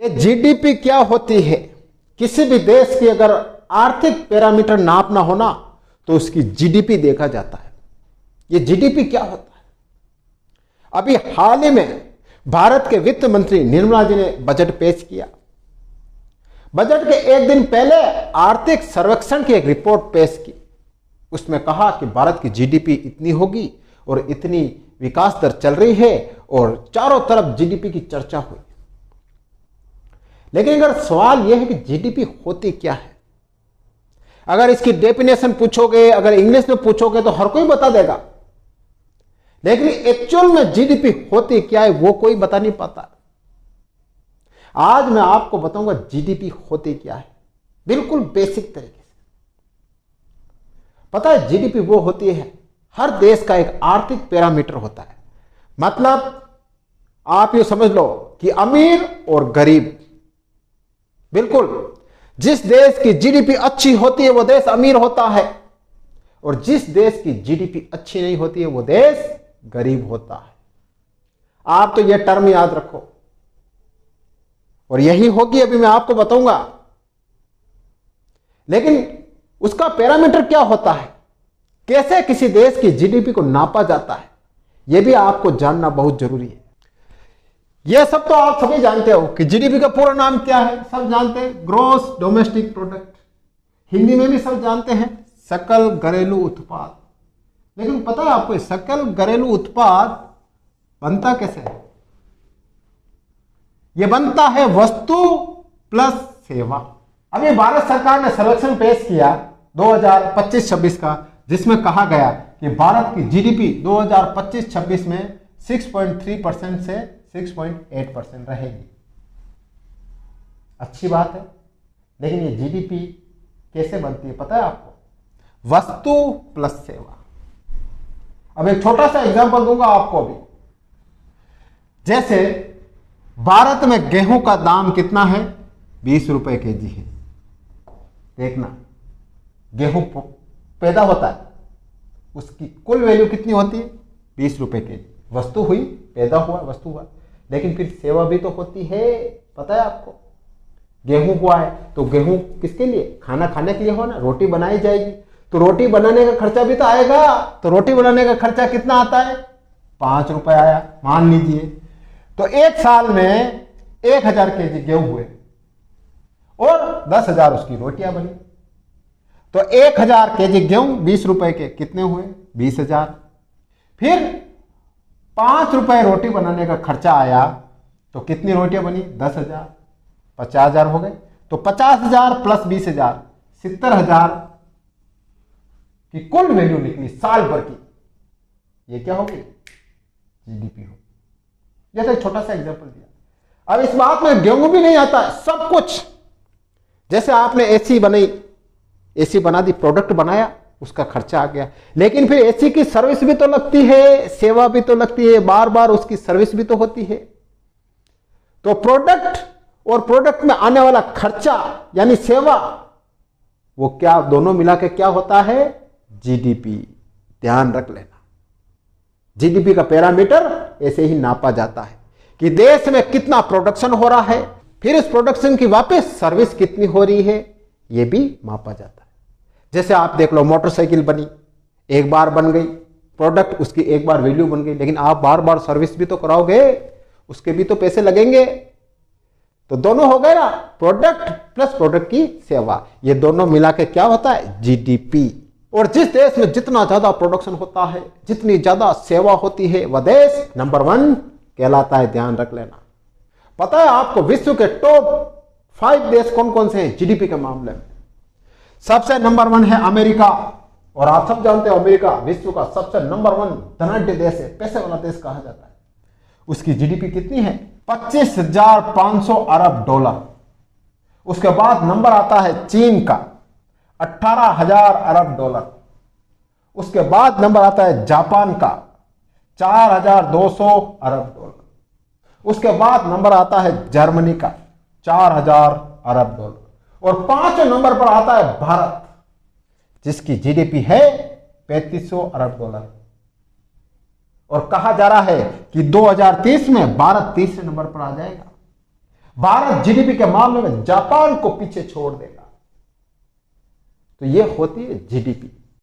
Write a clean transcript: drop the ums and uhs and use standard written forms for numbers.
ये जीडीपी क्या होती है? किसी भी देश की अगर आर्थिक पैरामीटर नापना हो ना तो उसकी जीडीपी देखा जाता है। ये जीडीपी क्या होता है? अभी हाल ही में भारत के वित्त मंत्री निर्मला जी ने बजट पेश किया। बजट के एक दिन पहले आर्थिक सर्वेक्षण की एक रिपोर्ट पेश की। उसमें कहा कि भारत की जीडीपी इतनी होगी और इतनी विकास दर चल रही है और चारों तरफ जीडीपी की चर्चा हुई। लेकिन अगर सवाल यह है कि जीडीपी होती क्या है, अगर इसकी डेफिनेशन पूछोगे, अगर इंग्लिश में पूछोगे तो हर कोई बता देगा, लेकिन एक्चुअल में जीडीपी होती क्या है वो कोई बता नहीं पाता। आज मैं आपको बताऊंगा जीडीपी होती क्या है, बिल्कुल बेसिक तरीके से। पता है जीडीपी वो होती है, हर देश का एक आर्थिक पैरामीटर होता है। मतलब आप ये समझ लो कि अमीर और गरीब, बिल्कुल जिस देश की जीडीपी अच्छी होती है वो देश अमीर होता है और जिस देश की जीडीपी अच्छी नहीं होती है वो देश गरीब होता है। आप तो ये टर्म याद रखो और यही होगी, अभी मैं आपको बताऊंगा। लेकिन उसका पैरामीटर क्या होता है, कैसे किसी देश की जीडीपी को नापा जाता है, यह भी आपको जानना बहुत जरूरी है। यह सब तो आप सभी जानते हो कि जीडीपी का पूरा नाम क्या है, सब जानते हैं, ग्रॉस डोमेस्टिक प्रोडक्ट। हिंदी में भी सब जानते हैं, सकल घरेलू उत्पाद। लेकिन पता है आपको सकल घरेलू उत्पाद बनता कैसे है? यह बनता है वस्तु प्लस सेवा। अभी भारत सरकार ने सर्वेक्षण पेश किया 2025-26 का, जिसमें कहा गया कि भारत की जीडीपी 2025-26 में 6.3% से 6.8% रहेगी। अच्छी बात है, लेकिन ये जीडीपी कैसे बनती है पता है आपको? वस्तु प्लस सेवा। अब एक छोटा सा एग्जांपल दूंगा आपको। अभी जैसे भारत में गेहूं का दाम कितना है? 20 रुपए केजी है। देखना, गेहूं पैदा होता है, उसकी कुल वैल्यू कितनी होती है? 20 रुपए केजी। वस्तु हुई, पैदा हुआ, वस्तु हुआ, लेकिन फिर सेवा भी तो होती है, पता है आपको? गेहूं हुआ है तो गेहूं किसके लिए? खाना खाने के लिए हो ना, रोटी बनाई जाएगी तो रोटी बनाने का खर्चा भी तो आएगा। तो रोटी बनाने का खर्चा कितना आता है? 5 रुपए आया मान लीजिए। तो एक साल में 1000 केजी गेहूं हुए और 10,000 उसकी रोटियां बनी। तो 1000 केजी गेहूं 20 रुपए के कितने हुए? 20,000। फिर 5 रुपए रोटी बनाने का खर्चा आया तो कितनी रोटियां बनी? 10,000। 50,000 हो गए। तो 50,000 प्लस 20,000 70,000 की कुल वैल्यू निकली साल भर की। ये क्या होगी? जीडीपी हो। जैसे छोटा सा एग्जांपल दिया। अब इस बात में गेहूं भी नहीं आता है, सब कुछ। जैसे आपने एसी बनाई, एसी बना दी, प्रोडक्ट बनाया, उसका खर्चा आ गया, लेकिन फिर एसी की सर्विस भी तो लगती है, सेवा भी तो लगती है, बार बार उसकी सर्विस भी तो होती है। तो प्रोडक्ट और प्रोडक्ट में आने वाला खर्चा यानी सेवा, वो क्या दोनों मिला के क्या होता है? जीडीपी। ध्यान रख लेना, जीडीपी का पैरामीटर ऐसे ही नापा जाता है कि देश में कितना प्रोडक्शन हो रहा है, फिर इस प्रोडक्शन की वापस सर्विस कितनी हो रही है, यह भी मापा जाता है। जैसे आप देख लो, मोटरसाइकिल बनी, एक बार बन गई, प्रोडक्ट उसकी एक बार वैल्यू बन गई, लेकिन आप बार बार सर्विस भी तो कराओगे, उसके भी तो पैसे लगेंगे। तो दोनों हो गए ना, प्रोडक्ट प्लस प्रोडक्ट की सेवा, ये दोनों मिला के क्या होता है? जीडीपी। और जिस देश में जितना ज्यादा प्रोडक्शन होता है, जितनी ज्यादा सेवा होती है, वह देश नंबर 1 कहलाता है। ध्यान रख लेना। पता है आपको विश्व के टॉप 5 देश कौन कौन से हैं जीडीपी के मामले में? सबसे नंबर 1 है अमेरिका। और आप सब जानते हो अमेरिका विश्व का सबसे नंबर 1 धनाढ्य देश है, पैसे वाला देश कहा जाता है। उसकी जीडीपी कितनी है? 25,500 अरब डॉलर। उसके बाद नंबर आता है चीन का 18,000 अरब डॉलर। उसके बाद नंबर आता है जापान का 4,200 अरब डॉलर। उसके बाद नंबर आता है जर्मनी का 4,000 अरब डॉलर। और 5वें नंबर पर आता है भारत, जिसकी जीडीपी है 3,500 अरब डॉलर। और कहा जा रहा है कि 2030 में भारत 30वें नंबर पर आ जाएगा। भारत जीडीपी के मामले में जापान को पीछे छोड़ देगा। तो यह होती है जीडीपी।